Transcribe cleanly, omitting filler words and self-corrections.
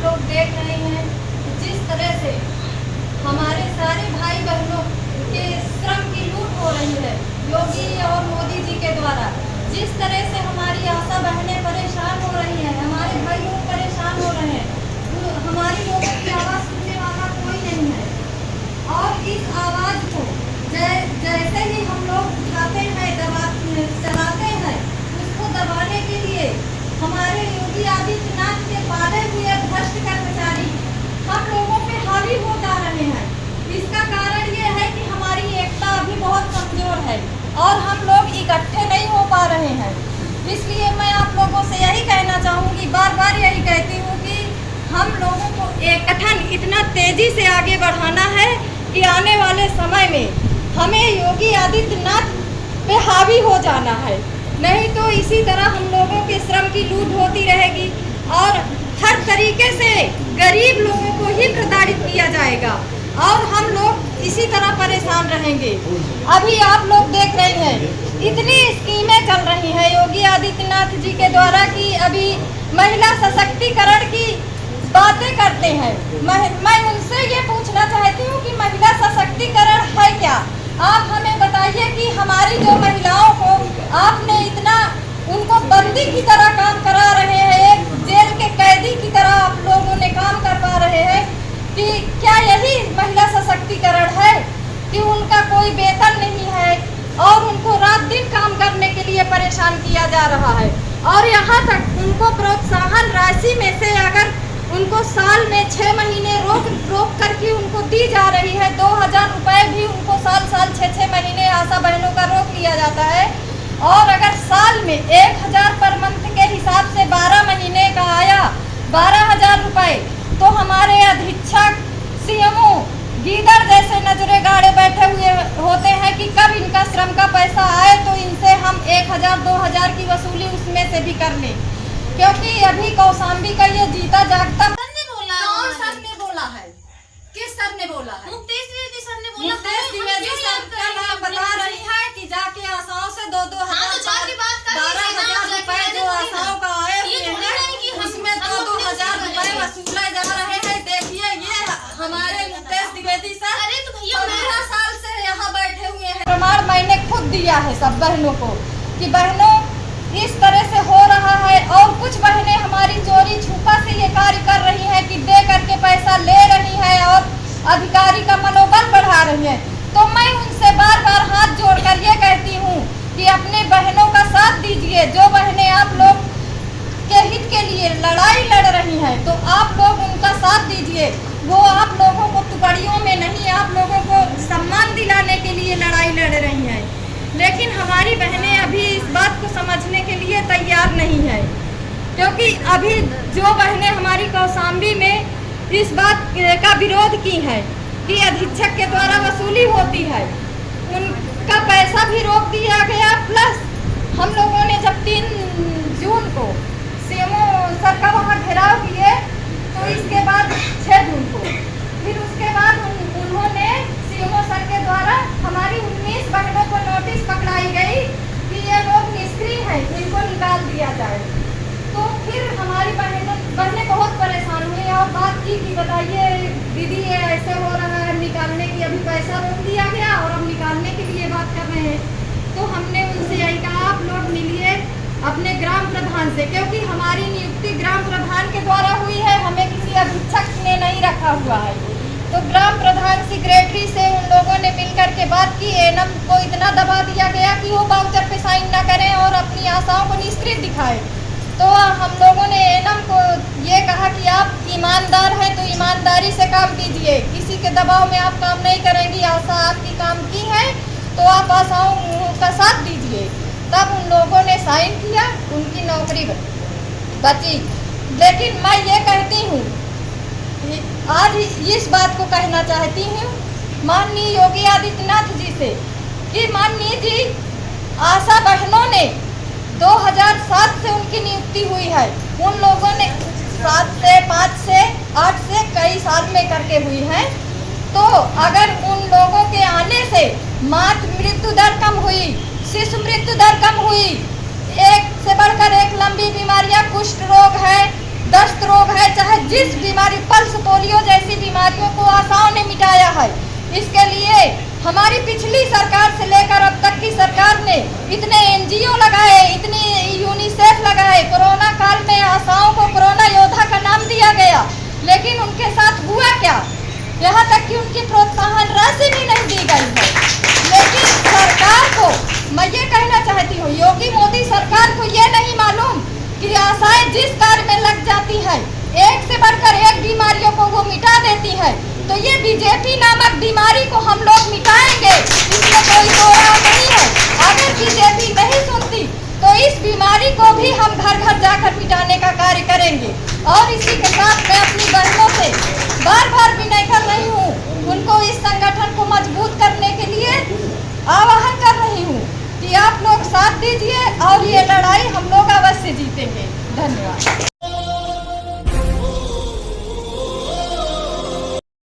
लोग देख रहे हैं जिस तरह से हमारे सारे भाई बहनों के श्रम की लूट हो रही है योगी और मोदी जी के द्वारा। जिस तरह से हमारी आशा बहनें परेशान हो रही हैं, हमारे भाई लोग परेशान हो रहे हैं, हमारी लोगों की आवाज़ सुनने वाला कोई नहीं है। और इस आवाज़ को जैसे ही हम लोग उठाते हैं, चलाते हैं, उसको दबाने के लिए हमारे योगी आदित्यनाथ के पाले हुए भ्रष्ट कर्मचारी हम लोगों पे हावी हो जा रहे हैं। इसका कारण ये है कि हमारी एकता अभी बहुत कमजोर है और हम लोग इकट्ठे नहीं हो पा रहे हैं। इसलिए मैं आप लोगों से यही कहना चाहूँगी, बार बार यही कहती हूँ कि हम लोगों को एकठन इतना तेजी से आगे बढ़ाना है कि आने वाले समय में हमें योगी आदित्यनाथ पे हावी हो जाना है। नहीं तो इसी तरह हम लोगों के श्रम की लूट होती रहेगी और हर तरीके से गरीब लोगों को ही प्रताड़ित किया जाएगा और हम लोग इसी तरह परेशान रहेंगे। अभी आप लोग देख रहे हैं इतनी स्कीमें चल रही हैं योगी आदित्यनाथ जी के द्वारा कि अभी महिला सशक्तिकरण की बातें करते हैं। मैं उनसे ये पूछना चाहती हूँ कि महिला सशक्तिकरण है क्या? आप हमें बताइए कि हमारी जो महिलाओं को आपने इतना उनको बंदी की तरह काम करा रहे हैं, एक जेल के कैदी की तरह आप लोगों ने काम करवा रहे हैं कि क्या यही महिला सशक्तिकरण है कि उनका कोई वेतन नहीं है और उनको रात दिन काम करने के लिए परेशान किया जा रहा है और यहाँ तक उनको प्रोत्साहन राशि में से अगर उनको साल में 6 महीने रोक करके उनको दी जा रही है, 2000 रुपये भी उनको साल 6 महीने आशा बहनों का रोक लिया जाता है और अगर साल में 1000 पर मंथ के हिसाब से 12 महीने का आया 12,000 रुपये, तो हमारे अधीक्षक सीएमओ गीदड़ जैसे नजरे गाड़े बैठे हुए होते हैं कि कब इनका श्रम का पैसा आए तो इनसे हम 1000-2000 की वसूली उसमें से भी कर लें, क्योंकि अभी कौशाम्बी का ये जीता जागता कौन सर ने बोला है? किस सर ने बोला है? मुकेश द्विवेदी सर ने बोला है। मुकेश द्विवेदी सर कल बता रही है कि जाके आशाओं से 12,000 रुपए जो आशाओं का आए हुए हैं उसमें 2,000 रुपए वसूले जा रहे हैं। देखिए ये हमारे मुकेश द्विवेदी सर 15 साल से यहाँ बैठे हुए हैं। प्रमाण मैंने खुद दिया है सब बहनों को कि बहनों इस तरह से हो रहा है और कुछ बहनें हमारी चोरी छुपा से ये कार्य कर रही हैं कि दे करके पैसा ले रही हैं और अधिकारी का मनोबल बढ़ा रही हैं। तो मैं उनसे बार बार हाथ जोड़कर ये कहती हूँ कि अपने बहनों का साथ दीजिए। जो बहनें आप लोग के हित के लिए लड़ाई लड़ रही हैं तो आप लोग उनका साथ दीजिए। वो आप लोगों को टुकड़ियों में नहीं, आप लोगों को सम्मान दिलाने के लिए लड़ाई लड़ रही हैं, लेकिन हमारी बहनें अभी इस बात को समझने के लिए तैयार नहीं है, क्योंकि अभी जो बहनें हमारी कौशाम्बी में इस बात का विरोध की है कि अधीक्षक के द्वारा वसूली होती है, उनका पैसा भी रोक दिया गया। प्लस हम लोगों ने जब 3 जून को सीएमओ सर का वहाँ घेराव किए तो इसके बाद 6 जून को फिर उसके बाद उन्होंने सीएमओ सर के द्वारा हमारी 19 बहनों को नोटिस पकड़ाई गई कि ये लोग निष्क्रिय हैं, इनको निकाल दिया जाए। तो फिर हमारी बहनें बहुत परेशान हुई और बात की कि बताइए दीदी ये ऐसे हो रहा है निकालने की, अभी पैसा रोक दिया गया और अब निकालने के लिए बात कर रहे हैं। तो हमने उनसे यही कहा आप लोग मिलिए अपने ग्राम प्रधान से, क्योंकि हमारी नियुक्ति ग्राम प्रधान के द्वारा हुई है, हमें किसी अधीक्षक ने नहीं रखा हुआ है। तो ग्राम प्रधान सेक्रेटरी से उन लोगों ने मिलकर के बात की, एनएम को इतना दबा दिया गया कि वो वाउचर पे साइन न करें और अपनी आशाओं को निष्क्रिय दिखाए। तो हम लोगों ने एनएम को ये कहा कि आप ईमानदार हैं तो ईमानदारी से काम कीजिए, किसी के दबाव में आप काम नहीं करेंगी, आशा आपकी काम की है तो आप आशाओं का साथ दीजिए। तब उन लोगों ने साइन किया, उनकी नौकरी बची। लेकिन मैं ये कहती हूँ आज इस बात को कहना चाहती हूँ माननीय योगी आदित्यनाथ जी से कि माननीय जी आशा बहनों ने 2007 से उनकी नियुक्ति हुई है, उन लोगों ने 7 से 5 से 8 से कई साल में करके हुई है। तो अगर उन लोगों के आने से मातृ मृत्यु दर कम हुई, शिशु मृत्यु दर कम हुई, एक से बढ़कर एक लंबी बीमारियां कुष्ठ रोग है, दस्त रोग है, चाहे जिस बीमारी पल्स पोलियो जैसी बीमारियों को आशाओं ने मिटाया है, इसके लिए हमारी पिछली सरकार से लेकर अब तक की सरकार ने इतने एनजीओ लगाए, इतनी यूनिसेफ लगाए। कोरोना काल में आशाओं को कोरोना योद्धा का नाम दिया गया, लेकिन उनके साथ हुआ क्या? यहाँ तक कि उनकी प्रोत्साहन राशि भी नहीं दी गई है। लेकिन सरकार को मैं ये कहना चाहती हूँ, योगी मोदी सरकार को ये नहीं मालूम कि आशाएं जिस कार्य में लग जाती है, एक से बढ़कर एक बीमारियों को वो मिटा देती है। तो ये बीजेपी नामक बीमारी को हम लोग मिटाएंगे, इसमें कोई दो राय नहीं है। अगर बीजेपी नहीं सुनती तो इस बीमारी को भी हम घर घर जाकर मिटाने का कार्य करेंगे। और इसी के साथ मैं अपनी बहनों से बार बार विनय कर रही हूँ, उनको इस संगठन को मजबूत करने के लिए आह्वान कर रही हूँ कि आप लोग साथ दीजिए और ये लड़ाई हम लोग अवश्य जीतेंगे। धन्यवाद।